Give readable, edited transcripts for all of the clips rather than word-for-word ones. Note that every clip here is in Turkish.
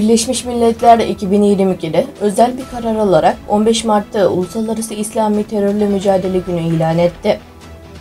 Birleşmiş Milletler 2022'de özel bir karar alarak 15 Mart'ta Uluslararası İslami Terörle Mücadele Günü ilan etti.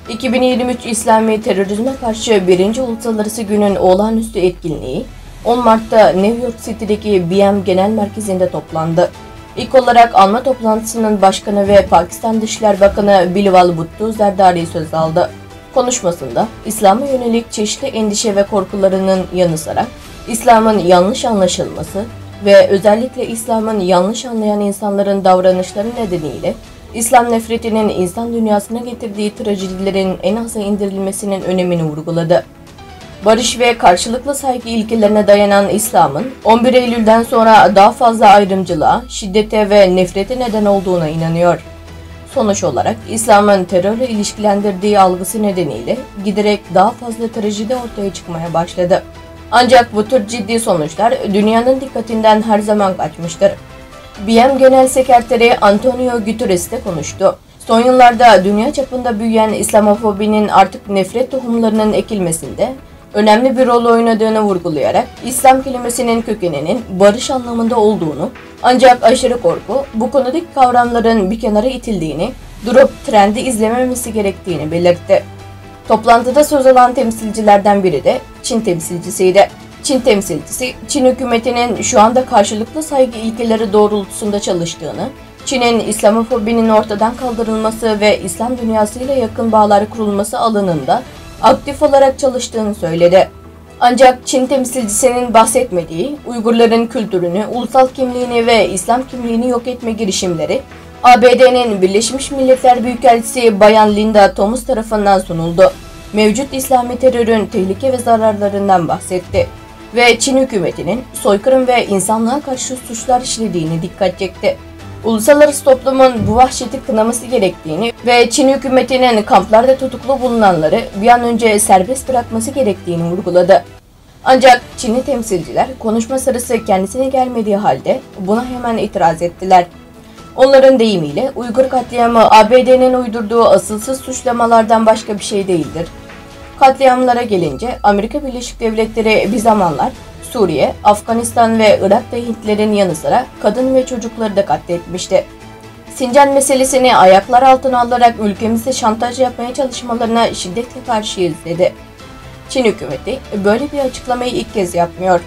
2023 İslami Terörizme Karşı 1. Uluslararası Günün olağanüstü etkinliği 10 Mart'ta New York City'deki BM Genel Merkezi'nde toplandı. İlk olarak anma toplantısının başkanı ve Pakistan Dışişleri Bakanı Bilwal Bhutto Zardari söz aldı. Konuşmasında İslam'a yönelik çeşitli endişe ve korkularının yanı sıra İslam'ın yanlış anlaşılması ve özellikle İslam'ın yanlış anlayan insanların davranışları nedeniyle İslam nefretinin insan dünyasına getirdiği trajedilerin en aza indirilmesinin önemini vurguladı. Barış ve karşılıklı saygı ilkelerine dayanan İslam'ın 11 Eylül'den sonra daha fazla ayrımcılığa, şiddete ve nefrete neden olduğuna inanıyor. Sonuç olarak İslam'ın terörle ilişkilendirdiği algısı nedeniyle giderek daha fazla trajedi ortaya çıkmaya başladı. Ancak bu tür ciddi sonuçlar dünyanın dikkatinden her zaman kaçmıştır. BM Genel Sekreteri Antonio Guterres de konuştu. Son yıllarda dünya çapında büyüyen İslamofobinin artık nefret tohumlarının ekilmesinde önemli bir rol oynadığını vurgulayarak İslam kelimesinin kökeninin barış anlamında olduğunu, ancak aşırı korku bu konudaki kavramların bir kenara itildiğini, durup trendi izlememesi gerektiğini belirtti. Toplantıda söz alan temsilcilerden biri de Çin temsilcisiydi. Çin temsilcisi, Çin hükümetinin şu anda karşılıklı saygı ilkeleri doğrultusunda çalıştığını, Çin'in İslamofobinin ortadan kaldırılması ve İslam dünyasıyla yakın bağlar kurulması alanında aktif olarak çalıştığını söyledi. Ancak Çin temsilcisinin bahsetmediği Uygurların kültürünü, ulusal kimliğini ve İslam kimliğini yok etme girişimleri, ABD'nin Birleşmiş Milletler Büyükelçisi Bayan Linda Thomas tarafından sunuldu. Mevcut İslami terörün tehlike ve zararlarından bahsetti ve Çin hükümetinin soykırım ve insanlığa karşı suçlar işlediğini dikkat çekti. Uluslararası toplumun bu vahşeti kınaması gerektiğini ve Çin hükümetinin kamplarda tutuklu bulunanları bir an önce serbest bırakması gerektiğini vurguladı. Ancak Çinli temsilciler konuşma sırası kendisine gelmediği halde buna hemen itiraz ettiler. Onların deyimiyle Uygur katliamı ABD'nin uydurduğu asılsız suçlamalardan başka bir şey değildir. Katliamlara gelince Amerika Birleşik Devletleri bir zamanlar Suriye, Afganistan ve Irak'ta Hintlerin yanı sıra kadın ve çocukları da katletmişti. Sincan meselesini ayaklar altına alarak ülkemize şantaj yapmaya çalışmalarına şiddetle karşıyız dedi. Çin hükümeti böyle bir açıklamayı ilk kez yapmıyor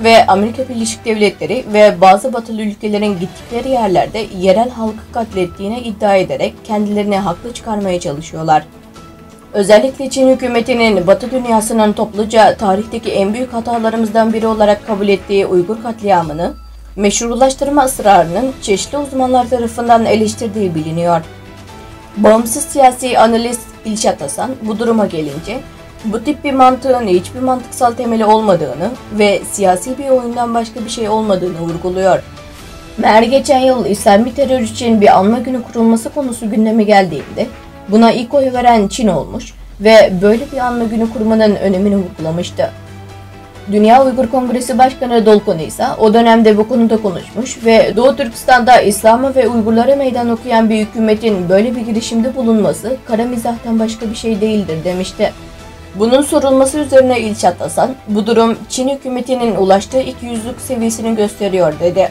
ve Amerika Birleşik Devletleri ve bazı batılı ülkelerin gittikleri yerlerde yerel halkı katlettiğine iddia ederek kendilerini haklı çıkarmaya çalışıyorlar. Özellikle Çin hükümetinin Batı dünyasının topluca tarihteki en büyük hatalarımızdan biri olarak kabul ettiği Uygur katliamını, meşrulaştırma ısrarının çeşitli uzmanlar tarafından eleştirdiği biliniyor. Bağımsız siyasi analist İlşat Hasan bu duruma gelince, bu tip bir mantığın hiçbir mantıksal temeli olmadığını ve siyasi bir oyundan başka bir şey olmadığını vurguluyor. Meğer geçen yıl İslami terör için bir anma günü kurulması konusu gündeme geldiğinde, buna ilk oy veren Çin olmuş ve böyle bir anma günü kurmanın önemini vurgulamıştı. Dünya Uygur Kongresi Başkanı Dolkun ise o dönemde bu konuda konuşmuş ve Doğu Türkistan'da İslam'a ve Uygurlara meydan okuyan bir hükümetin böyle bir girişimde bulunması kara mizahtan başka bir şey değildir demişti. Bunun sorulması üzerine İlşat Hasan, bu durum Çin hükümetinin ulaştığı ikiyüzlülük seviyesini gösteriyor dedi.